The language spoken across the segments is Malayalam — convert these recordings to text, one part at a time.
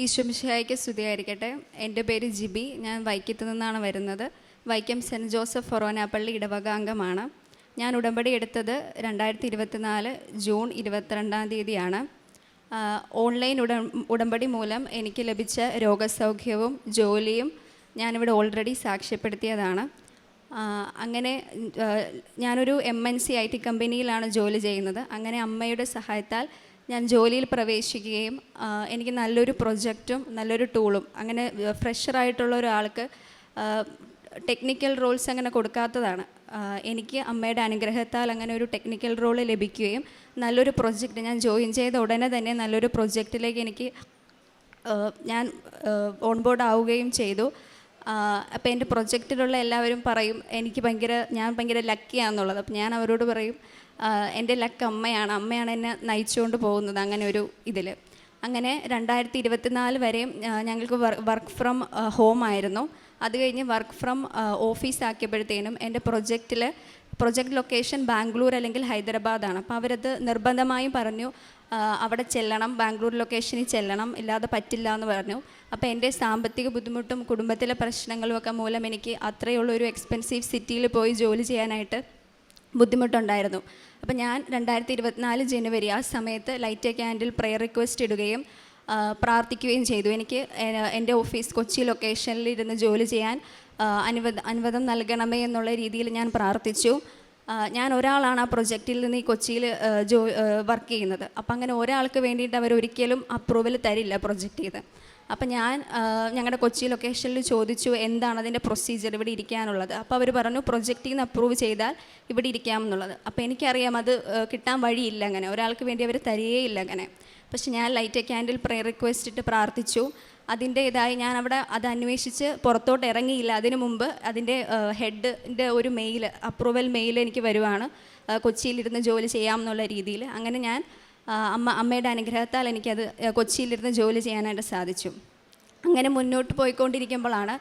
ഈശ്വമിശിഹായ്ക്ക് സ്തുതിയായിരിക്കട്ടെ. എൻ്റെ പേര് ജിബി. ഞാൻ വൈക്കത്തു നിന്നാണ് വരുന്നത്. വൈക്കം സെൻറ്റ് ജോസഫ് ഫൊറോനാപ്പള്ളി ഇടവക അംഗമാണ്. ഞാൻ ഉടമ്പടി എടുത്തത് 2024 ജൂൺ 22 ഓൺലൈൻ ഉടമ്പടി മൂലം എനിക്ക് ലഭിച്ച രോഗസൗഖ്യവും ജോലിയും ഞാനിവിടെ ഓൾറെഡി സാക്ഷ്യപ്പെടുത്തിയതാണ്. അങ്ങനെ ഞാനൊരു MNC IT കമ്പനിയിലാണ് ജോലി ചെയ്യുന്നത്. അങ്ങനെ അമ്മയുടെ സഹായത്താൽ ഞാൻ ജോലിയിൽ പ്രവേശിക്കുകയും എനിക്ക് നല്ലൊരു പ്രൊജക്റ്റും നല്ലൊരു ടൂളും, അങ്ങനെ ഫ്രഷറായിട്ടുള്ള ഒരാൾക്ക് ടെക്നിക്കൽ റോൾസ് അങ്ങനെ കൊടുക്കാത്തതാണ്. എനിക്ക് അമ്മയുടെ അനുഗ്രഹത്താൽ അങ്ങനെ ഒരു ടെക്നിക്കൽ റോൾ ലഭിക്കുകയും നല്ലൊരു പ്രൊജക്റ്റ് ഞാൻ ജോയിൻ ചെയ്ത ഉടനെ തന്നെ നല്ലൊരു പ്രൊജക്റ്റിലേക്ക് ഞാൻ ഓൺബോർഡ് ആവുകയും ചെയ്തു. അപ്പോൾ എൻ്റെ പ്രൊജക്റ്റിലുള്ള എല്ലാവരും പറയും ഞാൻ ഭയങ്കര ലക്കിയാണെന്നുള്ളത്. അപ്പോൾ ഞാൻ അവരോട് പറയും എൻ്റെ ലക്ക് അമ്മയാണ് എന്നെ നയിച്ചുകൊണ്ട് പോകുന്നത്. അങ്ങനെ ഒരു അങ്ങനെ 2024 വരെയും ഞങ്ങൾക്ക് വർക്ക് ഫ്രം ഹോം ആയിരുന്നു. അത് കഴിഞ്ഞ് വർക്ക് ഫ്രം ഓഫീസ് ആക്കിയപ്പോഴത്തേനും എൻ്റെ പ്രൊജക്റ്റ് ലൊക്കേഷൻ ബാംഗ്ലൂർ അല്ലെങ്കിൽ ഹൈദരാബാദാണ്. അപ്പോൾ അവരത് നിർബന്ധമായും പറഞ്ഞു അവിടെ ചെല്ലണം, ബാംഗ്ലൂർ ലൊക്കേഷനിൽ ചെല്ലണം, ഇല്ലാതെ പറ്റില്ല എന്ന് പറഞ്ഞു. അപ്പോൾ എൻ്റെ സാമ്പത്തിക ബുദ്ധിമുട്ടും കുടുംബത്തിലെ പ്രശ്നങ്ങളും ഒക്കെ മൂലം എനിക്ക് അത്രയുള്ളൊരു എക്സ്പെൻസീവ് സിറ്റിയിൽ പോയി ജോലി ചെയ്യാനായിട്ട് ബുദ്ധിമുട്ടുണ്ടായിരുന്നു. അപ്പോൾ ഞാൻ 2024 ജനുവരി ആ സമയത്ത് light A candle prayer request ഇടുകയും പ്രാർത്ഥിക്കുകയും ചെയ്തു. എനിക്ക് എൻ്റെ ഓഫീസ് കൊച്ചി ലൊക്കേഷനിൽ ഇരുന്ന് ജോലി ചെയ്യാൻ അനുവാദം നൽകണമേ എന്നുള്ള രീതിയിൽ ഞാൻ പ്രാർത്ഥിച്ചു. ഞാൻ ഒരാളാണ് ആ പ്രൊജക്റ്റിൽ നിന്ന് ഈ കൊച്ചിയിൽ വർക്ക് ചെയ്യുന്നത്. അപ്പം അങ്ങനെ ഒരാൾക്ക് വേണ്ടിയിട്ട് അവരൊരിക്കലും അപ്രൂവൽ തരില്ല പ്രൊജക്റ്റ് ചെയ്ത്. അപ്പം ഞാൻ ഞങ്ങളുടെ കൊച്ചി ലൊക്കേഷനിൽ ചോദിച്ചു എന്താണ് അതിൻ്റെ പ്രൊസീജിയർ ഇവിടെ ഇരിക്കാനുള്ളത്. അപ്പോൾ അവർ പറഞ്ഞു പ്രൊജക്റ്റിൽ നിന്ന് അപ്രൂവ് ചെയ്താൽ ഇവിടെ ഇരിക്കാമെന്നുള്ളത്. അപ്പോൾ എനിക്കറിയാം അത് കിട്ടാൻ വഴിയില്ല, അങ്ങനെ ഒരാൾക്ക് വേണ്ടി അവർ തരികയില്ല അങ്ങനെ. പക്ഷെ ഞാൻ light A candle prayer request ഇട്ട് പ്രാർത്ഥിച്ചു. അതിൻ്റേതായി ഞാൻ അവിടെ അത് അന്വേഷിച്ച് പുറത്തോട്ട് ഇറങ്ങിയില്ല. അതിനു മുമ്പ് അതിൻ്റെ ഹെഡിൻ്റെ ഒരു അപ്രൂവൽ മെയിൽ എനിക്ക് വരുവാണ്, കൊച്ചിയിലിരുന്ന് ജോലി ചെയ്യാമെന്നുള്ള രീതിയിൽ. അങ്ങനെ ഞാൻ അമ്മയുടെ അനുഗ്രഹത്താൽ എനിക്കത് കൊച്ചിയിലിരുന്ന് ജോലി ചെയ്യാനായിട്ട് സാധിച്ചു. അങ്ങനെ മുന്നോട്ട് പോയിക്കൊണ്ടിരിക്കുമ്പോഴാണ്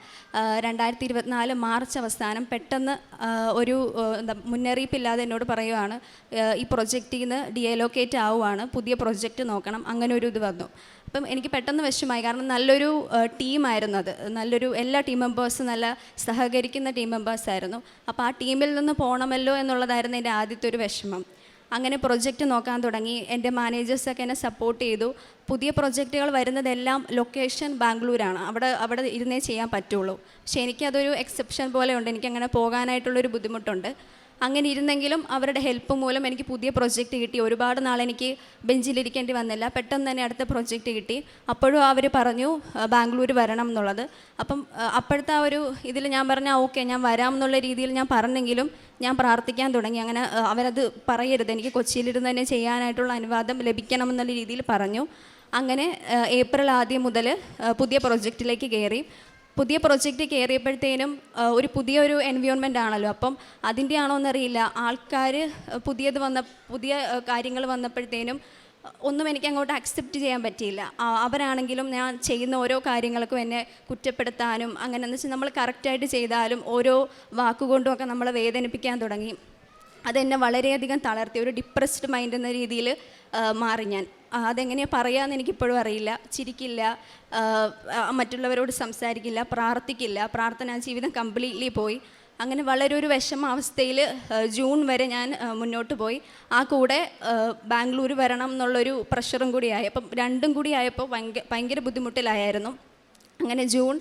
2024 മാർച്ച് അവസാനം പെട്ടെന്ന് ഒരു മുന്നറിയിപ്പില്ലാതെ എന്നോട് പറയുവാണ് ഈ പ്രൊജക്റ്റിൽ നിന്ന് ഡിഅലോക്കേറ്റ് ആവുകയാണ്, പുതിയ പ്രൊജക്റ്റ് നോക്കണം, അങ്ങനെ ഒരു ഇത് വന്നു. അപ്പം എനിക്ക് പെട്ടെന്ന് വിഷമമായി. കാരണം നല്ലൊരു ടീമായിരുന്നു അത്, എല്ലാ ടീം മെമ്പേഴ്സും നല്ല സഹകരിക്കുന്ന ടീം മെമ്പേഴ്സായിരുന്നു. അപ്പോൾ ആ ടീമിൽ നിന്ന് പോകണമല്ലോ എന്നുള്ളതായിരുന്നു എൻ്റെ ആദ്യത്തെ ഒരു വിഷമം. അങ്ങനെ പ്രൊജക്റ്റ് നോക്കാൻ തുടങ്ങി. എൻ്റെ മാനേജേഴ്സൊക്കെ എന്നെ സപ്പോർട്ട് ചെയ്തു. പുതിയ പ്രൊജക്റ്റുകൾ വരുന്നതെല്ലാം ലൊക്കേഷൻ ബാംഗ്ലൂരാണ്, അവിടെ ഇരുന്നേ ചെയ്യാൻ പറ്റുള്ളൂ. പക്ഷേ എനിക്കതൊരു എക്സെപ്ഷൻ പോലെ ഉണ്ട്, എനിക്കങ്ങനെ പോകാനായിട്ടുള്ളൊരു ബുദ്ധിമുട്ടുണ്ട്. അങ്ങനെ ഇരുന്നെങ്കിലും അവരുടെ ഹെൽപ്പ് മൂലം എനിക്ക് പുതിയ പ്രൊജക്റ്റ് കിട്ടി. ഒരുപാട് നാളെനിക്ക് ബെഞ്ചിലിരിക്കേണ്ടി വന്നില്ല, പെട്ടെന്ന് തന്നെ അടുത്ത പ്രൊജക്റ്റ് കിട്ടി. അപ്പോഴും അവർ പറഞ്ഞു ബാംഗ്ലൂർ വരണം എന്നുള്ളത്. അപ്പം അപ്പോഴത്തെ ആ ഒരു ഇതിൽ ഞാൻ പറഞ്ഞാൽ ഓക്കെ ഞാൻ വരാം എന്നുള്ള രീതിയിൽ ഞാൻ പറഞ്ഞെങ്കിലും ഞാൻ പ്രാർത്ഥിക്കാൻ തുടങ്ങി. അങ്ങനെ അവരത് പറയരുത്, എനിക്ക് കൊച്ചിയിലിരുന്ന് തന്നെ ചെയ്യാനായിട്ടുള്ള അനുവാദം ലഭിക്കണമെന്നുള്ള രീതിയിൽ പറഞ്ഞു. അങ്ങനെ ഏപ്രിൽ ആദ്യം മുതൽ പുതിയ പ്രൊജക്റ്റിലേക്ക് കയറി. പുതിയ പ്രൊജക്റ്റ് കയറിയപ്പോഴത്തേനും പുതിയൊരു എൻവയോൺമെൻ്റ് ആണല്ലോ. അപ്പം അതിൻ്റെ ആണോ എന്നറിയില്ല, ആൾക്കാർ പുതിയ കാര്യങ്ങൾ വന്നപ്പോഴത്തേനും ഒന്നും എനിക്ക് അങ്ങോട്ട് അക്സെപ്റ്റ് ചെയ്യാൻ പറ്റിയില്ല. അവരാണെങ്കിലും ഞാൻ ചെയ്യുന്ന ഓരോ കാര്യങ്ങൾക്കും എന്നെ കുറ്റപ്പെടുത്താനും, അങ്ങനെ എന്ന് വെച്ചാൽ നമ്മൾ കറക്റ്റായിട്ട് ചെയ്താലും ഓരോ വാക്കുകൊണ്ടുമൊക്കെ നമ്മളെ വേദനിപ്പിക്കാൻ തുടങ്ങി. അതെന്നെ വളരെയധികം തളർത്തി. ഒരു ഡിപ്രസ്ഡ് മൈൻഡ് എന്ന രീതിയിൽ മാറി ഞാൻ. അതെങ്ങനെയാണ് പറയാമെന്ന് എനിക്കിപ്പോഴും അറിയില്ല. ചിരിക്കില്ല, മറ്റുള്ളവരോട് സംസാരിക്കില്ല, പ്രാർത്ഥിക്കില്ല, പ്രാർത്ഥനാ ജീവിതം കംപ്ലീറ്റ്ലി പോയി. അങ്ങനെ വളരെ ഒരു വിഷമാവസ്ഥയിൽ ജൂൺ വരെ ഞാൻ മുന്നോട്ട് പോയി. ആ കൂടെ ബാംഗ്ലൂർ വരണം എന്നുള്ളൊരു പ്രഷറും കൂടി ആയി. അപ്പം രണ്ടും കൂടി ആയപ്പോൾ ഭയങ്കര ബുദ്ധിമുട്ടിലായിരുന്നു. അങ്ങനെ ജൂൺ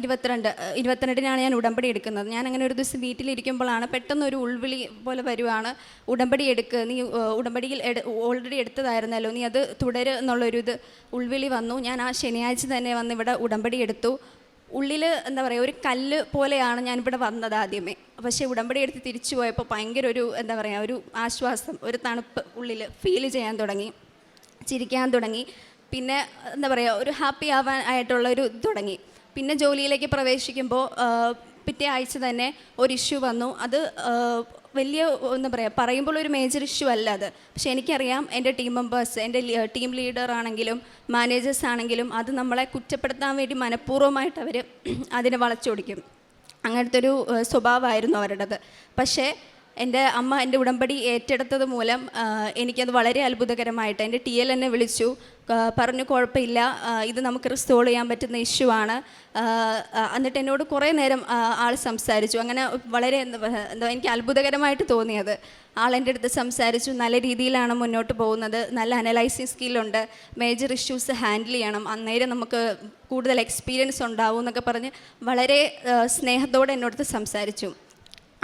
22 ഞാൻ ഉടമ്പടി എടുക്കുന്നത്. ഞാൻ അങ്ങനെ ഒരു ദിവസം വീട്ടിലിരിക്കുമ്പോഴാണ് പെട്ടെന്നൊരു ഉൾവിളി പോലെ വരുവാണ്, ഉടമ്പടി എടുക്കുക, നീ ഉടമ്പടിയിൽ ഓൾറെഡി എടുത്തതായിരുന്നല്ലോ, നീ അത് തുടര് എന്നുള്ളൊരു ഉൾവിളി വന്നു. ഞാൻ ആ ശനിയാഴ്ച തന്നെ വന്ന് ഇവിടെ ഉടമ്പടി എടുത്തു. ഉള്ളിൽ ഒരു കല്ല് പോലെയാണ് ഞാനിവിടെ വന്നത് ആദ്യമേ. പക്ഷേ ഉടമ്പടി എടുത്ത് തിരിച്ചു പോയപ്പോൾ ഭയങ്കര ഒരു ആശ്വാസം, ഒരു തണുപ്പ് ഉള്ളിൽ ഫീൽ ചെയ്യാൻ തുടങ്ങി, ചിരിക്കാൻ തുടങ്ങി. പിന്നെ ഒരു ഹാപ്പി ആയിട്ടുള്ളൊരു തുടങ്ങി. പിന്നെ ജോലിയിലേക്ക് പ്രവേശിക്കുമ്പോൾ പിറ്റേ ആഴ്ച തന്നെ ഒരു ഇഷ്യൂ വന്നു. അത് വലിയ പറയുമ്പോൾ ഒരു മേജർ ഇഷ്യൂ അല്ല അത്. പക്ഷെ എനിക്കറിയാം എൻ്റെ ടീം മെമ്പേഴ്സ്, എൻ്റെ ടീം ലീഡർ ആണെങ്കിലും മാനേജേഴ്സ് ആണെങ്കിലും അത് നമ്മളെ കുറ്റപ്പെടുത്താൻ വേണ്ടി മനഃപൂർവ്വമായിട്ട് അവർ അതിനെ വളച്ചൊടിക്കും. അങ്ങനത്തെ ഒരു സ്വഭാവമായിരുന്നു അവരുടേത്. പക്ഷേ എൻ്റെ അമ്മ എൻ്റെ ഉടമ്പടി ഏറ്റെടുത്തത് മൂലം എനിക്കത് വളരെ അത്ഭുതകരമായിട്ട് എൻ്റെ TL എന്നെ വിളിച്ചു, പറഞ്ഞു കുഴപ്പമില്ല, ഇത് നമുക്ക് റിസോൾവ് ചെയ്യാൻ പറ്റുന്ന ഇഷ്യൂ ആണ്. എന്നിട്ട് എന്നോട് കുറേ നേരം ആൾ സംസാരിച്ചു. അങ്ങനെ വളരെ എന്താ എനിക്ക് അത്ഭുതകരമായിട്ട് തോന്നിയത്. ആൾ എൻ്റെ അടുത്ത് സംസാരിച്ചു, നല്ല രീതിയിലാണ് മുന്നോട്ട് പോകുന്നത്, നല്ല അനലൈസിങ് സ്കില്ലുണ്ട്, മേജർ ഇഷ്യൂസ് ഹാൻഡിൽ ചെയ്യണം, അന്നേരം നമുക്ക് കൂടുതൽ എക്സ്പീരിയൻസ് ഉണ്ടാവും എന്നൊക്കെ പറഞ്ഞ് വളരെ സ്നേഹത്തോടെ എന്നോടത്ത് സംസാരിച്ചു.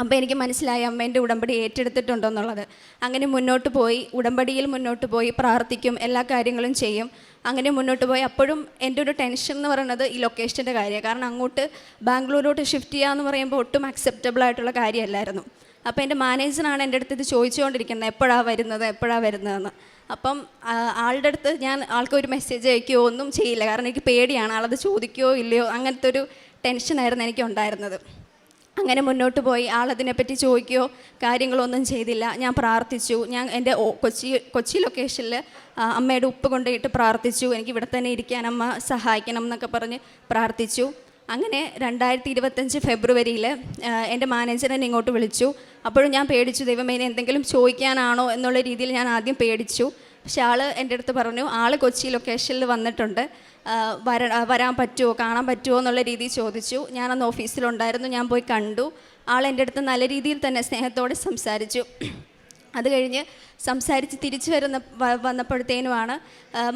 അപ്പോൾ എനിക്ക് മനസ്സിലായി അമ്മേൻ്റെ ഉടമ്പടി ഏറ്റെടുത്തിട്ടുണ്ടോ എന്നുള്ളത്. അങ്ങനെ മുന്നോട്ട് പോയി, ഉടമ്പടിയിൽ മുന്നോട്ട് പോയി പ്രാർത്ഥിക്കും, എല്ലാ കാര്യങ്ങളും ചെയ്യും. അങ്ങനെ മുന്നോട്ട് പോയി. അപ്പോഴും എൻ്റെ ഒരു ടെൻഷൻ എന്ന് പറയുന്നത് ഈ ലൊക്കേഷൻ്റെ കാര്യമാണ്. കാരണം അങ്ങോട്ട് ബാംഗ്ലൂരിലോട്ട് ഷിഫ്റ്റ് ചെയ്യുക എന്ന് പറയുമ്പോൾ ഒട്ടും അക്സെപ്റ്റബിൾ ആയിട്ടുള്ള കാര്യമല്ലായിരുന്നു. അപ്പോൾ എൻ്റെ മാനേജറാണ് എൻ്റെ അടുത്ത് ഇത് ചോദിച്ചുകൊണ്ടിരിക്കുന്നത്, എപ്പോഴാണ് വരുന്നതെന്ന്. അപ്പം ആളുടെ അടുത്ത് ഞാൻ ആൾക്കൊരു മെസ്സേജ് അയക്കുകയോ ഒന്നും ചെയ്യില്ല. കാരണം എനിക്ക് പേടിയാണ്, ആളത് ചോദിക്കുകയോ ഇല്ലയോ, അങ്ങനത്തെ ഒരു ടെൻഷനായിരുന്നു എനിക്ക് ഉണ്ടായിരുന്നത്. അങ്ങനെ മുന്നോട്ട് പോയി. ആളതിനെപ്പറ്റി ചോദിക്കുകയോ കാര്യങ്ങളൊന്നും ചെയ്തില്ല. ഞാൻ പ്രാർത്ഥിച്ചു. ഞാൻ എൻ്റെ കൊച്ചി ലൊക്കേഷനിൽ അമ്മയുടെ ഉപ്പ് കൊണ്ടുപോയിട്ട് പ്രാർത്ഥിച്ചു. എനിക്ക് ഇവിടെ തന്നെ ഇരിക്കാൻ അമ്മ സഹായിക്കണം എന്നൊക്കെ പറഞ്ഞ് പ്രാർത്ഥിച്ചു. അങ്ങനെ 2025 ഫെബ്രുവരിയിൽ എൻ്റെ മാനേജറിനെ ഇങ്ങോട്ട് വിളിച്ചു. അപ്പോഴും ഞാൻ പേടിച്ചു, ദൈവമേ എന്തെങ്കിലും ചോദിക്കാനാണോ എന്നുള്ള രീതിയിൽ ഞാൻ ആദ്യം പേടിച്ചു. പക്ഷെ ആൾ എൻ്റെ അടുത്ത് പറഞ്ഞു, ആൾ കൊച്ചി ലൊക്കേഷനിൽ വന്നിട്ടുണ്ട്, വരാൻ പറ്റുമോ, കാണാൻ പറ്റുമോ എന്നുള്ള രീതിയിൽ ചോദിച്ചു. ഞാനന്ന് ഓഫീസിലുണ്ടായിരുന്നു, ഞാൻ പോയി കണ്ടു. ആൾ എൻ്റെ അടുത്ത് നല്ല രീതിയിൽ തന്നെ സ്നേഹത്തോടെ സംസാരിച്ചു. അത് കഴിഞ്ഞ് സംസാരിച്ച് തിരിച്ചു വന്നപ്പോഴത്തേനുമാണ്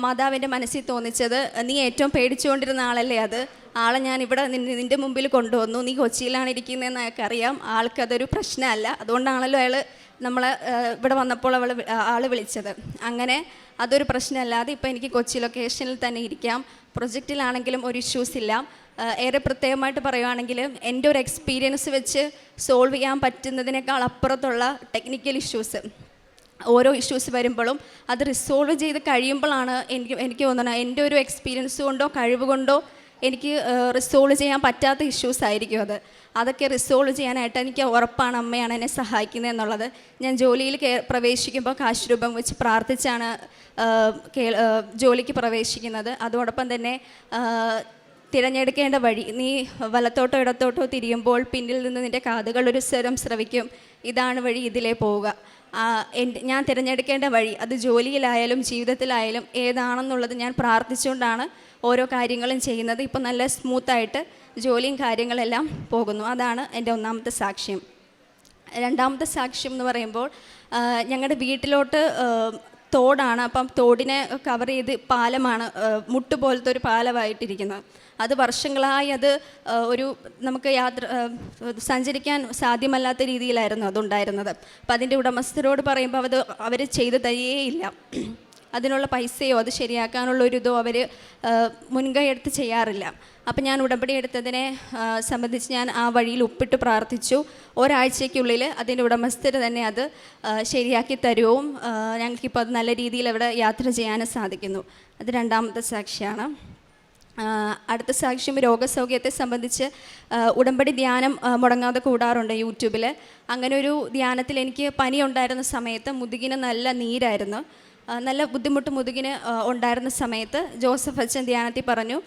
മാതാവിൻ്റെ മനസ്സിൽ തോന്നിച്ചത്, നീ ഏറ്റവും പേടിച്ചുകൊണ്ടിരുന്ന ആളല്ലേ അത്, ആളെ ഞാൻ ഇവിടെ നിൻ്റെ മുമ്പിൽ കൊണ്ടുവന്നു, നീ കൊച്ചിയിലാണ് ഇരിക്കുന്നതെന്ന് അയാൾക്കറിയാം, ആൾക്കതൊരു പ്രശ്നമല്ല, അതുകൊണ്ടാണല്ലോ അയാൾ നമ്മളെ ഇവിടെ വന്നപ്പോൾ ആൾ വിളിച്ചത്. അങ്ങനെ അതൊരു പ്രശ്നമല്ലാതെ ഇപ്പോൾ എനിക്ക് കൊച്ചി ലൊക്കേഷനിൽ തന്നെ ഇരിക്കാം. പ്രൊജക്റ്റിലാണെങ്കിലും ഒരു ഇഷ്യൂസ് ഇല്ല. ഏറെ പ്രത്യേകമായിട്ട് പറയുകയാണെങ്കിൽ എൻ്റെ ഒരു എക്സ്പീരിയൻസ് വെച്ച് സോൾവ് ചെയ്യാൻ പറ്റുന്നതിനേക്കാൾ അപ്പുറത്തുള്ള ടെക്നിക്കൽ ഇഷ്യൂസ്, ഓരോ ഇഷ്യൂസ് വരുമ്പോഴും അത് റിസോൾവ് ചെയ്ത് കഴിയുമ്പോഴാണ് എനിക്ക് തോന്നുന്നത് എൻ്റെ ഒരു എക്സ്പീരിയൻസ് കൊണ്ടോ കഴിവ് കൊണ്ടോ എനിക്ക് റിസോൾവ് ചെയ്യാൻ പറ്റാത്ത ഇഷ്യൂസ് ആയിരിക്കും അതൊക്കെ റിസോൾവ് ചെയ്യാനായിട്ട് എനിക്ക് ഉറപ്പാണ് അമ്മയാണ് എന്നെ സഹായിക്കുന്നത് എന്നുള്ളത്. ഞാൻ ജോലിയിൽ പ്രവേശിക്കുമ്പോൾ കാശ് രൂപം വെച്ച് പ്രാർത്ഥിച്ചാണ് ജോലിക്ക് പ്രവേശിക്കുന്നത്. അതോടൊപ്പം തന്നെ തിരഞ്ഞെടുക്കേണ്ട വഴി, നീ വലത്തോട്ടോ ഇടത്തോട്ടോ തിരിയുമ്പോൾ പിന്നിൽ നിന്ന് നിൻ്റെ കാതുകൾ ഒരു സ്വരം ശ്രവിക്കും, ഇതാണ് വഴി, ഇതിലേ പോവുക. ഞാൻ തിരഞ്ഞെടുക്കേണ്ട വഴി അത് ജോലിയിലായാലും ജീവിതത്തിലായാലും ഏതാണെന്നുള്ളത് ഞാൻ പ്രാർത്ഥിച്ചുകൊണ്ടാണ് ഓരോ കാര്യങ്ങളും ചെയ്യുന്നത്. ഇപ്പോൾ നല്ല സ്മൂത്തായിട്ട് ജോലിയും കാര്യങ്ങളെല്ലാം പോകുന്നു. അതാണ് എൻ്റെ ഒന്നാമത്തെ സാക്ഷ്യം. രണ്ടാമത്തെ സാക്ഷ്യം എന്ന് പറയുമ്പോൾ ഞങ്ങളുടെ വീട്ടിലോട്ട് തോടാണ്. അപ്പം തോടിനെ കവർ ചെയ്ത് പാലമാണ്, മുട്ട് പോലത്തെ ഒരു പാലമായിട്ടിരിക്കുന്നത്. അത് വർഷങ്ങളായി ഒരു നമുക്ക് സഞ്ചരിക്കാൻ സാധ്യമല്ലാത്ത രീതിയിലായിരുന്നു അതുണ്ടായിരുന്നത്. അപ്പം അതിൻ്റെ ഉടമസ്ഥരോട് പറയുമ്പോൾ അവർ ചെയ്തു തരികയില്ല. അതിനുള്ള പൈസയോ അത് ശരിയാക്കാനുള്ള ഒരു ഇതോ അവർ മുൻകൈ എടുത്ത് ചെയ്യാറില്ല. അപ്പം ഞാൻ ഉടമ്പടി എടുത്തതിനെ സംബന്ധിച്ച് ഞാൻ ആ വഴിയിൽ ഒപ്പിട്ട് പ്രാർത്ഥിച്ചു. ഒരാഴ്ചയ്ക്കുള്ളിൽ അതിൻ്റെ ഉടമസ്ഥർ തന്നെ അത് ശരിയാക്കി തരുവും ഞങ്ങൾക്കിപ്പോൾ അത് നല്ല രീതിയിൽ അവിടെ യാത്ര ചെയ്യാനും സാധിക്കുന്നു. അത് രണ്ടാമത്തെ സാക്ഷിയാണ്. അടുത്ത സാക്ഷ്യം രോഗസൗഖ്യത്തെ സംബന്ധിച്ച് ഉടമ്പടി ധ്യാനം മുടങ്ങാതെ കൂടാറുണ്ട് യൂട്യൂബിൽ. അങ്ങനെ ഒരു ധ്യാനത്തിൽ എനിക്ക് പനി ഉണ്ടായിരുന്ന സമയത്ത് മുതുകിന് നല്ല നീരായിരുന്നു, നല്ല ബുദ്ധിമുട്ട് മുതുകിന് ഉണ്ടായിരുന്ന സമയത്ത് ജോസഫ് അച്ഛൻ ധ്യാനത്തിൽ പറഞ്ഞു,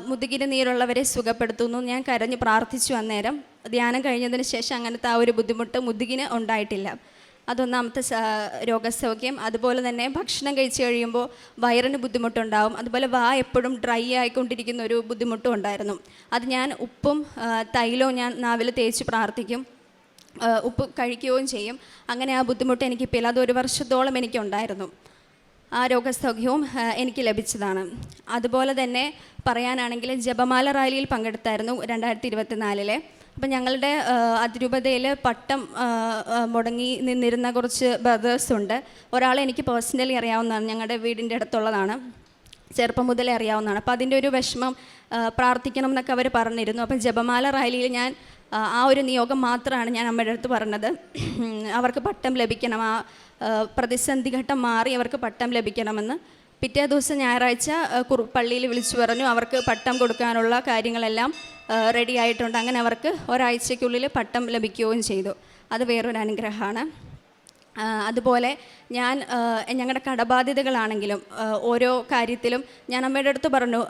മുതുകിന് നീരുള്ളവരെ സുഖപ്പെടുത്തുന്നു. ഞാൻ കരഞ്ഞ് പ്രാർത്ഥിച്ചു. അന്നേരം ധ്യാനം കഴിഞ്ഞതിന് ശേഷം അങ്ങനത്തെ ആ ഒരു ബുദ്ധിമുട്ട് മുതുകിന് ഉണ്ടായിട്ടില്ല. അതൊന്നാമത്തെ രോഗസൗഖ്യം. അതുപോലെ തന്നെ ഭക്ഷണം കഴിച്ച് കഴിയുമ്പോൾ വയറിന് ബുദ്ധിമുട്ടുണ്ടാവും. അതുപോലെ എപ്പോഴും ഡ്രൈ ആയിക്കൊണ്ടിരിക്കുന്ന ഒരു ബുദ്ധിമുട്ടും ഉണ്ടായിരുന്നു. അത് ഞാൻ ഉപ്പും തൈലവും ഞാൻ നാവിൽ തേച്ച് പ്രാർത്ഥിക്കും, ഉപ്പ് കഴിക്കുകയും ചെയ്യും. അങ്ങനെ ആ ബുദ്ധിമുട്ട് എനിക്കിപ്പോൾ ഇല്ല. അതൊരു വർഷത്തോളം എനിക്കുണ്ടായിരുന്നു. ആ രോഗസൗഖ്യവും എനിക്ക് ലഭിച്ചതാണ്. അതുപോലെ തന്നെ പറയാനാണെങ്കിൽ ജപമാല റാലിയിൽ പങ്കെടുത്തായിരുന്നു 2024. അപ്പം ഞങ്ങളുടെ അതിരൂപതയിൽ പട്ടം മുടങ്ങി നിന്നിരുന്ന കുറച്ച് ബ്രദേഴ്സുണ്ട്. ഒരാളെ എനിക്ക് പേഴ്സണലി അറിയാവുന്നതാണ്, ഞങ്ങളുടെ വീടിൻ്റെ അടുത്തുള്ളതാണ്, ചെറുപ്പം മുതലേ അറിയാവുന്നതാണ്. അപ്പോൾ അതിൻ്റെ ഒരു വിഷമം പ്രാർത്ഥിക്കണം എന്നൊക്കെ അവർ പറഞ്ഞിരുന്നു. അപ്പം ജപമാല റാലിയിൽ ഞാൻ ആ ഒരു നിയോഗം മാത്രമാണ് ഞാൻ അമ്മയുടെ അടുത്ത് പറഞ്ഞത്. അവർക്ക് പട്ടം ലഭിക്കണം, ആ പ്രതിസന്ധി ഘട്ടം മാറി അവർക്ക് പട്ടം ലഭിക്കണമെന്ന്. പിറ്റേ ദിവസം ഞായറാഴ്ച പള്ളിയിൽ വിളിച്ചു പറഞ്ഞു അവർക്ക് പട്ടം കൊടുക്കാനുള്ള കാര്യങ്ങളെല്ലാം റെഡി ആയിട്ടുണ്ട്. അങ്ങനെ അവർക്ക് ഒരാഴ്ചയ്ക്കുള്ളിൽ പട്ടം ലഭിക്കുകയും ചെയ്തു. അത് വേറൊരു അനുഗ്രഹമാണ്. അതുപോലെ ഞാൻ ഞങ്ങളുടെ കടബാധ്യതകളാണെങ്കിലും ഓരോ കാര്യത്തിലും ഞാൻ അമ്മയുടെ അടുത്ത് പറഞ്ഞു,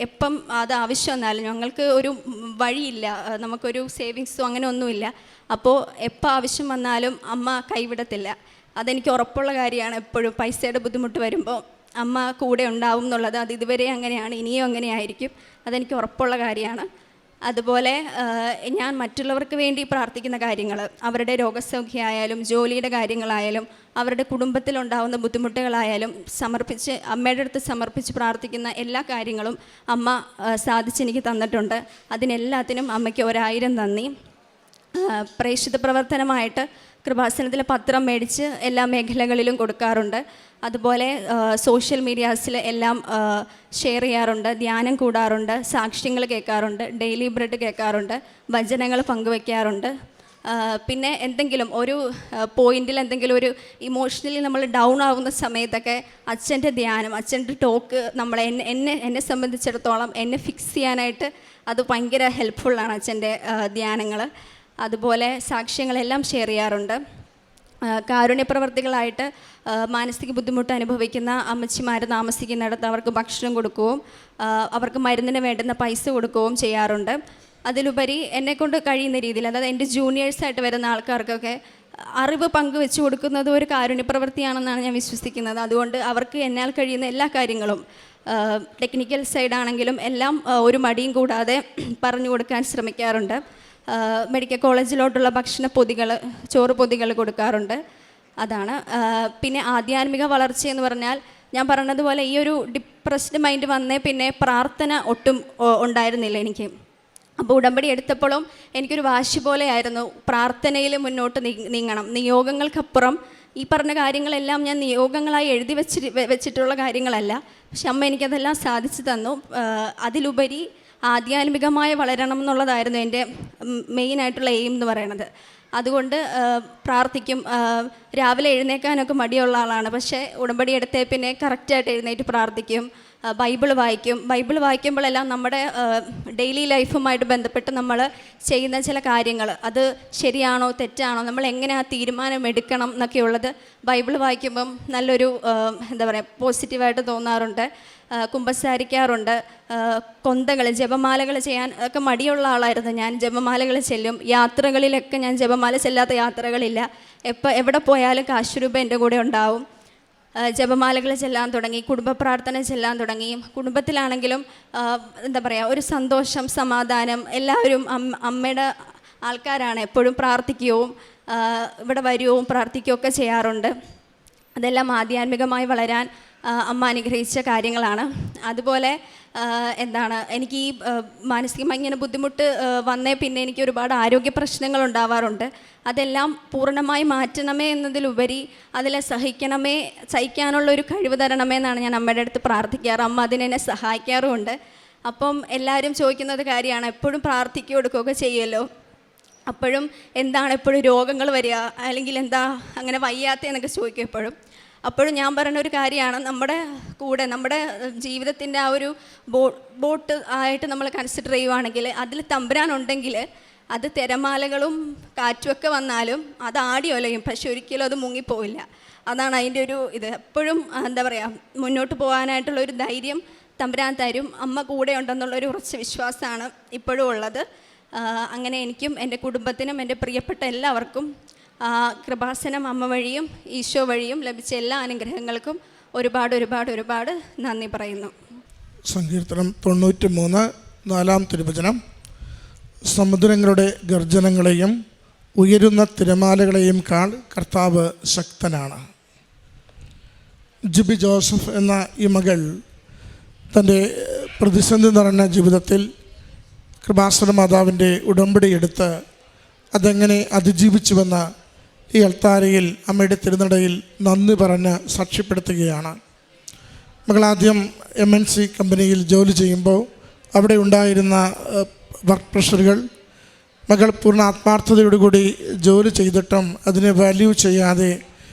എപ്പം അത് ആവശ്യം വന്നാലും ഞങ്ങൾക്ക് ഒരു വഴിയില്ല, നമുക്കൊരു സേവിങ്സോ അങ്ങനെ ഒന്നുമില്ല. അപ്പോൾ എപ്പോൾ ആവശ്യം വന്നാലും അമ്മ കൈവിടത്തില്ല. അതെനിക്ക് ഉറപ്പുള്ള കാര്യമാണ്. എപ്പോഴും പൈസയുടെ ബുദ്ധിമുട്ട് വരുമ്പോൾ അമ്മ കൂടെ ഉണ്ടാവും എന്നുള്ളത് അത് ഇതുവരെ അങ്ങനെയാണ്, ഇനിയും അങ്ങനെയായിരിക്കും. അതെനിക്ക് ഉറപ്പുള്ള കാര്യമാണ്. അതുപോലെ ഞാൻ മറ്റുള്ളവർക്ക് വേണ്ടി പ്രാർത്ഥിക്കുന്ന കാര്യങ്ങൾ, അവരുടെ രോഗസൗഖ്യമായാലും ജോലിയുടെ കാര്യങ്ങളായാലും അവരുടെ കുടുംബത്തിലുണ്ടാകുന്ന ബുദ്ധിമുട്ടുകളായാലും അമ്മയുടെ അടുത്ത് സമർപ്പിച്ച് പ്രാർത്ഥിക്കുന്ന എല്ലാ കാര്യങ്ങളും അമ്മ സാധിച്ചെനിക്ക് തന്നിട്ടുണ്ട്. അതിനെല്ലാത്തിനും അമ്മയ്ക്ക് 1000 നന്ദി. പ്രേക്ഷിത പ്രവർത്തനമായിട്ട് കൃപാസനത്തിലെ പത്രം മേടിച്ച് എല്ലാ മേഖലകളിലും കൊടുക്കാറുണ്ട്. അതുപോലെ സോഷ്യൽ മീഡിയാസിൽ എല്ലാം ഷെയർ ചെയ്യാറുണ്ട്, ധ്യാനം കൂടാറുണ്ട്, സാക്ഷ്യങ്ങൾ കേൾക്കാറുണ്ട്, ഡെയിലി ബ്രെഡ് കേൾക്കാറുണ്ട്, വചനങ്ങൾ പങ്കുവയ്ക്കാറുണ്ട്. പിന്നെ എന്തെങ്കിലും ഒരു പോയിന്റിൽ എന്തെങ്കിലും ഒരു ഇമോഷണലി നമ്മൾ ഡൗൺ ആവുന്ന സമയത്തൊക്കെ അച്ഛൻ്റെ ധ്യാനം, അച്ഛൻ്റെ ടോക്ക് എന്നെ സംബന്ധിച്ചിടത്തോളം എന്നെ ഫിക്സ് ചെയ്യാനായിട്ട് അത് ഭയങ്കര ഹെൽപ്ഫുള്ളാണ്, അച്ഛൻ്റെ ധ്യാനങ്ങൾ. അതുപോലെ സാക്ഷ്യങ്ങളെല്ലാം ഷെയർ ചെയ്യാറുണ്ട്. കാരുണ്യപ്രവർത്തികളായിട്ട് മാനസിക ബുദ്ധിമുട്ട് അനുഭവിക്കുന്ന അമ്മച്ചിമാർ താമസിക്കുന്നിടത്ത് അവർക്ക് ഭക്ഷണം കൊടുക്കുകയും അവർക്ക് മരുന്നിന് വേണ്ടുന്ന പൈസ കൊടുക്കുകയും ചെയ്യാറുണ്ട്. അതിലുപരി എന്നെക്കൊണ്ട് കഴിയുന്ന രീതിയിൽ, അതായത് എൻ്റെ ജൂനിയേഴ്സായിട്ട് വരുന്ന ആൾക്കാർക്കൊക്കെ അറിവ് പങ്കുവെച്ച് കൊടുക്കുന്നത് ഒരു കാരുണ്യപ്രവൃത്തിയാണെന്നാണ് ഞാൻ വിശ്വസിക്കുന്നത്. അതുകൊണ്ട് അവർക്ക് എന്നാൽ കഴിയുന്ന എല്ലാ കാര്യങ്ങളും ടെക്നിക്കൽ സൈഡാണെങ്കിലും എല്ലാം ഒരു മടിയും കൂടാതെ പറഞ്ഞു കൊടുക്കാൻ ശ്രമിക്കാറുണ്ട്. മെഡിക്കൽ കോളേജിലോട്ടുള്ള ഭക്ഷണ പൊതികൾ, ചോറ് പൊതികൾ കൊടുക്കാറുണ്ട്. അതാണ്. പിന്നെ ആധ്യാത്മിക വളർച്ചയെന്ന് പറഞ്ഞാൽ ഞാൻ പറഞ്ഞതുപോലെ ഈ ഒരു ഡിപ്രസ്ഡ് മൈൻഡ് വന്നേ പിന്നെ പ്രാർത്ഥന ഒട്ടും ഉണ്ടായിരുന്നില്ല എനിക്ക്. അപ്പോൾ ഉടമ്പടി എടുത്തപ്പോഴും എനിക്കൊരു വാശി പോലെയായിരുന്നു പ്രാർത്ഥനയിൽ മുന്നോട്ട് നീങ്ങണം. നിയോഗങ്ങൾക്കപ്പുറം ഈ പറഞ്ഞ കാര്യങ്ങളെല്ലാം ഞാൻ നിയോഗങ്ങളായി എഴുതി വെച്ചിട്ടുള്ള കാര്യങ്ങളല്ല, പക്ഷെ അമ്മ എനിക്കതെല്ലാം സാധിച്ചു തന്നു. അതിലുപരി ആധ്യാത്മികമായി വളരണം എന്നുള്ളതായിരുന്നു എൻ്റെ മെയിനായിട്ടുള്ള എയിം എന്ന് പറയുന്നത്. അതുകൊണ്ട് പ്രാർത്ഥിക്കും. രാവിലെ എഴുന്നേൽക്കാനൊക്കെ മടിയുള്ള ആളാണ്, പക്ഷേ ഉടമ്പടി എടുത്തേ പിന്നെ കറക്റ്റായിട്ട് എഴുന്നേറ്റ് പ്രാർത്ഥിക്കും. ബൈബിൾ വായിക്കും. ബൈബിൾ വായിക്കുമ്പോഴെല്ലാം നമ്മുടെ ഡെയിലി ലൈഫുമായിട്ട് ബന്ധപ്പെട്ട് നമ്മൾ ചെയ്യുന്ന ചില കാര്യങ്ങൾ അത് ശരിയാണോ തെറ്റാണോ, നമ്മൾ എങ്ങനെ ആ തീരുമാനം എടുക്കണം എന്നൊക്കെയുള്ളത് ബൈബിൾ വായിക്കുമ്പം നല്ലൊരു എന്താ പറയുക പോസിറ്റീവായിട്ട് തോന്നാറുണ്ട്. കുമ്പസാരിക്കാറുണ്ട്. കൊന്തകൾ, ജപമാലകൾ ചെയ്യാൻ ഒക്കെ മടിയുള്ള ആളായിരുന്നു ഞാൻ. ജപമാലകൾ ചെല്ലും. യാത്രകളിലൊക്കെ ഞാൻ ജപമാല ചെല്ലാത്ത യാത്രകളില്ല. എവിടെ പോയാലും കാശുരൂപ എൻ്റെ കൂടെ ഉണ്ടാവും. ജപമാലകൾ ചെല്ലാൻ തുടങ്ങി, കുടുംബ പ്രാർത്ഥന ചെല്ലാൻ തുടങ്ങി. കുടുംബത്തിലാണെങ്കിലും എന്താ പറയുക ഒരു സന്തോഷം, സമാധാനം. എല്ലാവരും അമ്മയുടെ ആൾക്കാരാണ്, എപ്പോഴും പ്രാർത്ഥിക്കുകയും ഇവിടെ വരികയും പ്രാർത്ഥിക്കുകയൊക്കെ ചെയ്യാറുണ്ട്. അതെല്ലാം ആധ്യാത്മികമായി വളരാൻ അമ്മ അനുഗ്രഹിച്ച കാര്യങ്ങളാണ്. അതുപോലെ എനിക്ക് ഈ മാനസികമായി ഇങ്ങനെ ബുദ്ധിമുട്ട് വന്നേ പിന്നെ എനിക്ക് ഒരുപാട് ആരോഗ്യ പ്രശ്നങ്ങൾ ഉണ്ടാവാറുണ്ട്. അതെല്ലാം പൂർണ്ണമായി മാറ്റണമേ എന്നതിലുപരി അതിലെ സഹിക്കാനുള്ളൊരു കഴിവ് തരണമേ എന്നാണ് ഞാൻ അമ്മയുടെ അടുത്ത് പ്രാർത്ഥിക്കാറ്. അമ്മ അതിനെന്നെ സഹായിക്കാറുമുണ്ട്. അപ്പം എല്ലാവരും ചോദിക്കുന്നത് കാര്യമാണ്, എപ്പോഴും പ്രാർത്ഥിക്കുക കൊടുക്കുകയൊക്കെ ചെയ്യുമല്ലോ, അപ്പോഴും എന്താണ് എപ്പോഴും രോഗങ്ങൾ വരിക, അല്ലെങ്കിൽ എന്താ അങ്ങനെ വയ്യാത്തതെന്നൊക്കെ ചോദിക്കും എപ്പോഴും. അപ്പോഴും ഞാൻ പറയുന്ന ഒരു കാര്യമാണ്, നമ്മുടെ കൂടെ നമ്മുടെ ജീവിതത്തിൻ്റെ ആ ഒരു ബോട്ട് ആയിട്ട് നമ്മൾ കൺസിഡർ ചെയ്യുവാണെങ്കിൽ അതിൽ തമ്പുരാനുണ്ടെങ്കിൽ അത് തിരമാലകളും കാറ്റുമൊക്കെ വന്നാലും അത് ആടി ഒലയും, പക്ഷെ ഒരിക്കലും അത് മുങ്ങിപ്പോവില്ല. അതാണ് അതിൻ്റെ ഒരു ഇത്. എപ്പോഴും എന്താ പറയുക മുന്നോട്ട് പോകാനായിട്ടുള്ളൊരു ധൈര്യം തമ്പുരാൻ തരും. അമ്മ കൂടെ ഉണ്ടെന്നുള്ളൊരു ഉറച്ച വിശ്വാസമാണ് ഇപ്പോഴും ഉള്ളത്. അങ്ങനെ എനിക്കും എൻ്റെ കുടുംബത്തിനും എൻ്റെ പ്രിയപ്പെട്ട എല്ലാവർക്കും കൃപാസനം അമ്മ വഴിയും ഈശോ വഴിയും ലഭിച്ച എല്ലാ അനുഗ്രഹങ്ങൾക്കും ഒരുപാട് ഒരുപാട് ഒരുപാട് നന്ദി പറയുന്നു. സങ്കീർത്തനം 93 4 തിരുവചനം. സമുദ്രങ്ങളുടെ ഗർജനങ്ങളെയും ഉയരുന്ന തിരമാലകളെയും കാൾ കർത്താവ് ശക്തനാണ്. ജിബി ജോസഫ് എന്ന ഈ മകൾ തൻ്റെ പ്രതിസന്ധി നിറഞ്ഞ ജീവിതത്തിൽ കൃപാസന മാതാവിൻ്റെ ഉടമ്പടി എടുത്ത് അതെങ്ങനെ അതിജീവിച്ചുവെന്ന് ഈ അൾത്താരയിൽ അമ്മയുടെ തിരുനടയിൽ നന്ദി പറഞ്ഞ് സാക്ഷ്യപ്പെടുത്തുകയാണ്. മകളാദ്യം MNC കമ്പനിയിൽ ജോലി ചെയ്യുമ്പോൾ അവിടെ ഉണ്ടായിരുന്ന വർക്ക് പ്രഷറുകൾ, മകൾ പൂർണ്ണ ആത്മാർത്ഥതയോടുകൂടി ജോലി ചെയ്തിട്ടും അതിനെ വാല്യൂ ചെയ്യാതെ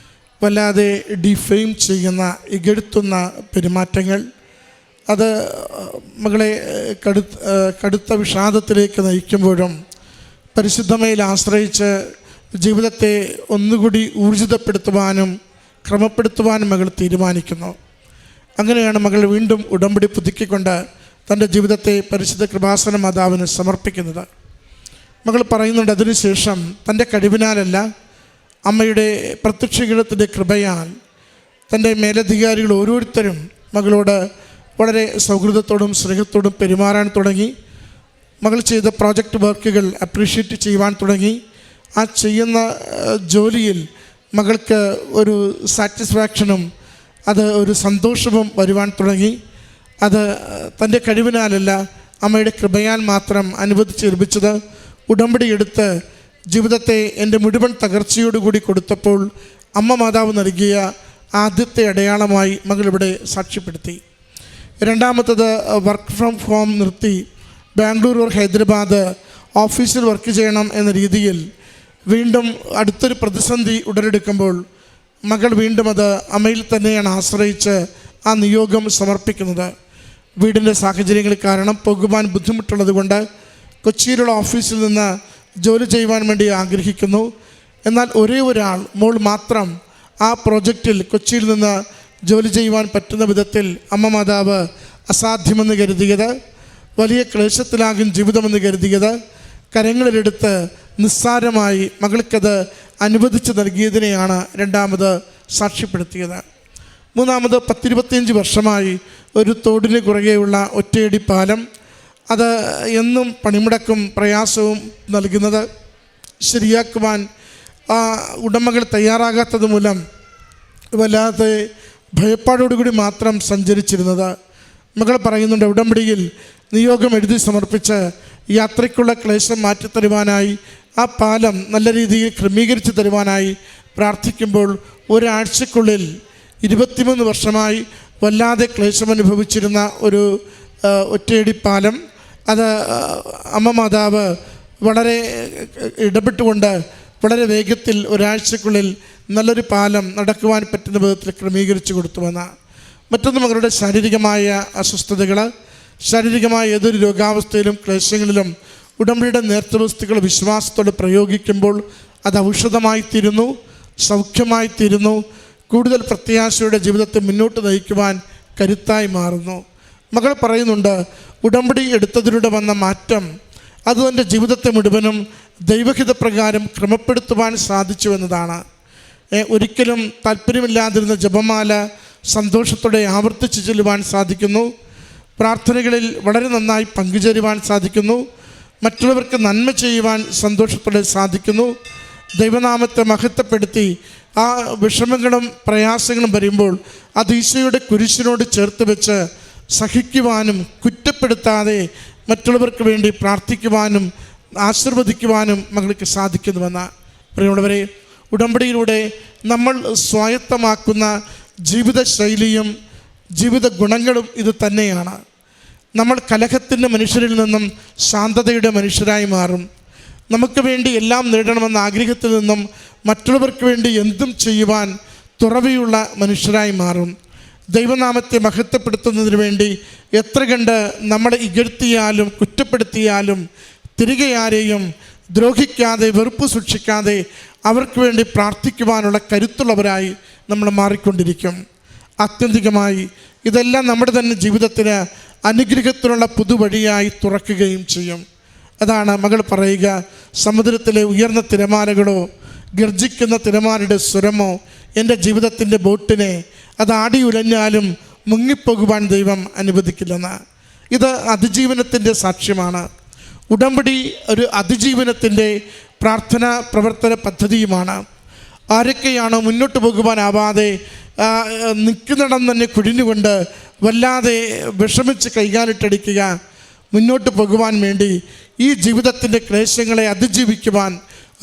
വല്ലാതെ ഡിഫെയിം ചെയ്യുന്ന, ഇകഴ്ത്തുന്ന പെരുമാറ്റങ്ങൾ, അത് മകളെ കടുത്ത വിഷാദത്തിലേക്ക് നയിക്കുമ്പോഴും പരിശുദ്ധമയിൽ ആശ്രയിച്ച് ജീവിതത്തെ ഒന്നുകൂടി ഊർജിതപ്പെടുത്തുവാനും ക്രമപ്പെടുത്തുവാനും മകൾ തീരുമാനിക്കുന്നു. അങ്ങനെയാണ് മകൾ വീണ്ടും ഉടമ്പടി പുതുക്കിക്കൊണ്ട് തൻ്റെ ജീവിതത്തെ പരിശുദ്ധ കൃപാസന മാതാവിന് സമർപ്പിക്കുന്നത്. മകൾ പറയുന്നുണ്ട്, അതിനുശേഷം തൻ്റെ കഴിവിനാലല്ല, അമ്മയുടെ പ്രത്യക്ഷീകരണത്തിൻ്റെ കൃപയാൽ തൻ്റെ മേലധികാരികൾ ഓരോരുത്തരും മകളോട് വളരെ സൗഹൃദത്തോടും സ്നേഹത്തോടും പെരുമാറാൻ തുടങ്ങി. മകൾ ചെയ്ത പ്രോജക്റ്റ് വർക്കുകൾ അപ്രീഷിയേറ്റ് ചെയ്യുവാൻ തുടങ്ങി. ആ ചെയ്യുന്ന ജോലിയിൽ മകൾക്ക് ഒരു സാറ്റിസ്ഫാക്ഷനും അത് ഒരു സന്തോഷവും വരുവാൻ തുടങ്ങി. അത് തൻ്റെ കഴിവിനാലല്ല, അമ്മയുടെ കൃപയാൽ മാത്രം അനുവദിച്ച് ലഭിച്ചത്. ഉടമ്പടി എടുത്ത് ജീവിതത്തെ എൻ്റെ മുഴുവൻ തകർച്ചയോടുകൂടി കൊടുത്തപ്പോൾ അമ്മ മാതാവ് നൽകിയ ആദ്യത്തെ അടയാളമായി മകളിവിടെ സാക്ഷ്യപ്പെടുത്തി. രണ്ടാമത്തത് വർക്ക് ഫ്രം ഹോം നിർത്തി ബാംഗ്ലൂർ ഓർ ഹൈദരാബാദ് ഓഫീസിൽ വർക്ക് ചെയ്യണം എന്ന രീതിയിൽ വീണ്ടും അടുത്തൊരു പ്രതിസന്ധി ഉടലെടുക്കുമ്പോൾ മകൾ വീണ്ടും അത് അമ്മയിൽ തന്നെയാണ് ആശ്രയിച്ച് ആ നിയോഗം സമർപ്പിക്കുന്നത്. വീടിൻ്റെ സാഹചര്യങ്ങൾ കാരണം പോകുവാൻ ബുദ്ധിമുട്ടുള്ളത് കൊണ്ട് കൊച്ചിയിലുള്ള ഓഫീസിൽ നിന്ന് ജോലി ചെയ്യുവാൻ വേണ്ടി ആഗ്രഹിക്കുന്നു. എന്നാൽ ഒരേ ഒരാൾ മോൾ മാത്രം ആ പ്രോജക്റ്റിൽ കൊച്ചിയിൽ നിന്ന് ജോലി ചെയ്യുവാൻ പറ്റുന്ന വിധത്തിൽ അമ്മ മാതാവ് അസാധ്യമെന്ന് കരുതിയത്, വലിയ ക്ലേശത്തിലാകും ജീവിതമെന്ന് കരുതിയത് കരങ്ങളിലെടുത്ത് നിസ്സാരമായി മകൾക്കത് അനുവദിച്ച് നൽകിയതിനെയാണ് രണ്ടാമത് സാക്ഷ്യപ്പെടുത്തിയത്. മൂന്നാമത് 10-25 വർഷമായി ഒരു തോടിന് കുറുകെയുള്ള ഒറ്റയടി പാലം, അത് എന്നും പണിമുടക്കും പ്രയാസവും നൽകുന്നത് ശരിയാക്കുവാൻ ഉടമകൾ തയ്യാറാകാത്തത് മൂലം വല്ലാതെ ഭയപ്പാടോടുകൂടി മാത്രം സഞ്ചരിച്ചിരുന്നത്. മകൾ പറയുന്നുണ്ട്, ഉടമ്പടിയിൽ നിയോഗം എഴുതി സമർപ്പിച്ച് യാത്രയ്ക്കുള്ള ക്ലേശം മാറ്റിത്തരുവാനായി ആ പാലം നല്ല രീതിയിൽ ക്രമീകരിച്ച് തരുവാനായി പ്രാർത്ഥിക്കുമ്പോൾ ഒരാഴ്ചക്കുള്ളിൽ 23 വർഷമായി വല്ലാതെ ക്ലേശമനുഭവിച്ചിരുന്ന ഒരു ഒറ്റയടി പാലം, അത് അമ്മ മാതാവ് വളരെ ഇടപെട്ടുകൊണ്ട് വളരെ വേഗത്തിൽ ഒരാഴ്ചക്കുള്ളിൽ നല്ലൊരു പാലം നടക്കുവാൻ പറ്റുന്ന വിധത്തിൽ ക്രമീകരിച്ചു കൊടുത്തുവെന്ന. മറ്റൊന്ന് മകളുടെ ശാരീരികമായ അസ്വസ്ഥതകൾ, ശാരീരികമായ ഏതൊരു രോഗാവസ്ഥയിലും ക്ലേശങ്ങളിലും ഉടമ്പടിയുടെ നേർത്തവസ്തുക്കൾ വിശ്വാസത്തോടെ പ്രയോഗിക്കുമ്പോൾ അത് ഔഷധമായിത്തീരുന്നു, സൗഖ്യമായിത്തീരുന്നു, കൂടുതൽ പ്രത്യാശയുടെ ജീവിതത്തെ മുന്നോട്ട് നയിക്കുവാൻ കരുത്തായി മാറുന്നു. മകൾ പറയുന്നുണ്ട്, ഉടമ്പടി എടുത്തതിലൂടെ വന്ന മാറ്റം അത് എൻ്റെ ജീവിതത്തെ മുഴുവനും ദൈവഹിതപ്രകാരം ക്രമപ്പെടുത്തുവാൻ സാധിച്ചു എന്നതാണ്. ഒരിക്കലും താല്പര്യമില്ലാതിരുന്ന ജപമാല സന്തോഷത്തോടെ ആവർത്തിച്ച് ചൊല്ലുവാൻ സാധിക്കുന്നു. പ്രാർത്ഥനകളിൽ വളരെ നന്നായി പങ്കുചേരുവാൻ സാധിക്കുന്നു. മറ്റുള്ളവർക്ക് നന്മ ചെയ്യുവാൻ സന്തോഷത്തോടെ സാധിക്കുന്നു. ദൈവനാമത്തെ മഹത്വപ്പെടുത്തി ആ വിഷമങ്ങളും പ്രയാസങ്ങളും വരുമ്പോൾ അത് ഈശോയുടെ കുരിശിനോട് ചേർത്ത് വെച്ച് സഹിക്കുവാനും കുറ്റപ്പെടുത്താതെ മറ്റുള്ളവർക്ക് വേണ്ടി പ്രാർത്ഥിക്കുവാനും ആശീർവദിക്കുവാനും മകൾക്ക് സാധിക്കുന്നുവെന്ന. പ്രിയമുള്ളവരെ, ഉടമ്പടിയിലൂടെ നമ്മൾ സ്വായത്തമാക്കുന്ന ജീവിതശൈലിയും ജീവിത ഗുണങ്ങളും ഇത് തന്നെയാണ്. നമ്മൾ കലഹത്തിൻ്റെ മനുഷ്യരിൽ നിന്നും ശാന്തതയുടെ മനുഷ്യരായി മാറും. നമുക്ക് വേണ്ടി എല്ലാം നേടണമെന്ന ആഗ്രഹത്തിൽ നിന്നും മറ്റുള്ളവർക്ക് വേണ്ടി എന്തും ചെയ്യുവാൻ തുറവിയുള്ള മനുഷ്യരായി മാറും. ദൈവനാമത്തെ മഹത്വപ്പെടുത്തുന്നതിന് വേണ്ടി എത്ര കണ്ട് നമ്മളെ ഇകഴ്ത്തിയാലും കുറ്റപ്പെടുത്തിയാലും തിരികെ ആരെയും ദ്രോഹിക്കാതെ വെറുപ്പ് സൂക്ഷിക്കാതെ അവർക്ക് വേണ്ടി പ്രാർത്ഥിക്കുവാനുള്ള കരുത്തുള്ളവരായി നമ്മൾ മാറിക്കൊണ്ടിരിക്കും. ആത്യന്തികമായി ഇതെല്ലാം നമ്മുടെ തന്നെ ജീവിതത്തിന് അനുഗ്രഹത്തിനുള്ള പുതുവഴിയായി തുറക്കുകയും ചെയ്യും. അതാണ് മകൾ പറയുക, സമുദ്രത്തിലെ ഉയർന്ന തിരമാലകളോ ഗർജിക്കുന്ന തിരമാലയുടെ സ്വരമോ എൻ്റെ ജീവിതത്തിൻ്റെ ബോട്ടിനെ അത് ആടി ഉലഞ്ഞാലും മുങ്ങിപ്പോകുവാൻ ദൈവം അനുവദിക്കില്ലെന്ന്. ഇത് അതിജീവനത്തിൻ്റെ സാക്ഷ്യമാണ്. ഉടമ്പടി ഒരു അതിജീവനത്തിൻ്റെ പ്രാർത്ഥന പ്രവർത്തന പദ്ധതിയുമാണ്. ആരൊക്കെയാണോ മുന്നോട്ട് പോകുവാനാവാതെ നിൽക്കുന്നിടം തന്നെ കുഴിഞ്ഞുകൊണ്ട് വല്ലാതെ വിഷമിച്ച് കൈകാലിട്ടടിക്കുക, മുന്നോട്ട് പോകുവാൻ വേണ്ടി ഈ ജീവിതത്തിൻ്റെ ക്ലേശങ്ങളെ അതിജീവിക്കുവാൻ,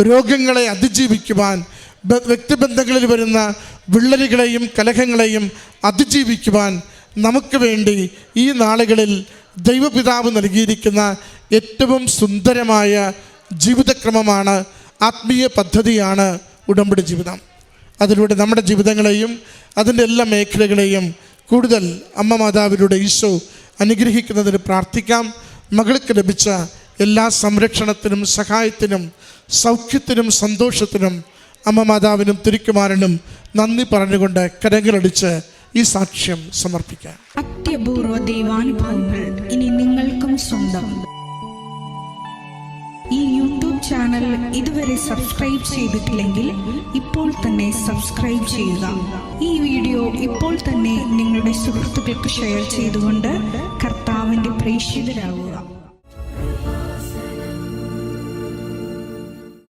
രോഗങ്ങളെ അതിജീവിക്കുവാൻ, വ്യക്തിബന്ധങ്ങളിൽ വരുന്ന വിള്ളലുകളെയും കലഹങ്ങളെയും അതിജീവിക്കുവാൻ നമുക്ക് വേണ്ടി ഈ നാളുകളിൽ ദൈവപിതാവ് നൽകിയിരിക്കുന്ന ഏറ്റവും സുന്ദരമായ ജീവിതക്രമമാണ്, ആത്മീയ പദ്ധതിയാണ് ഉടമ്പടി ജീവിതം. അതിലൂടെ നമ്മുടെ ജീവിതങ്ങളെയും അതിൻ്റെ എല്ലാ മേഖലകളെയും കൂടുതൽ അമ്മ മാതാവിലൂടെ ഈശോ അനുഗ്രഹിക്കുന്നതിന് പ്രാർത്ഥിക്കാം. മകൾക്ക് ലഭിച്ച എല്ലാ സംരക്ഷണത്തിനും സഹായത്തിനും സൗഖ്യത്തിനും സന്തോഷത്തിനും അമ്മ മാതാവിനും തിരുക്കുമാരനും നന്ദി പറഞ്ഞുകൊണ്ട് കരങ്ങളടിച്ച് ഈ സാക്ഷ്യം സമർപ്പിക്കാം. അത്യപൂർവ ദൈവാനുഭവങ്ങൾ ഇനി നിങ്ങൾക്കും സ്വന്തം. ഈ യൂട്യൂബ് ചാനൽ ഇതുവരെ സബ്സ്ക്രൈബ് ചെയ്തിട്ടില്ലെങ്കിൽ ഇപ്പോൾ തന്നെ സബ്സ്ക്രൈബ് ചെയ്യുക. ഈ വീഡിയോ ഇപ്പോൾ തന്നെ നിങ്ങളുടെ സുഹൃത്തുക്കൾക്ക് ഷെയർ ചെയ്തുകൊണ്ട് കർത്താവിൻ്റെ പ്രേക്ഷിതരാകുക.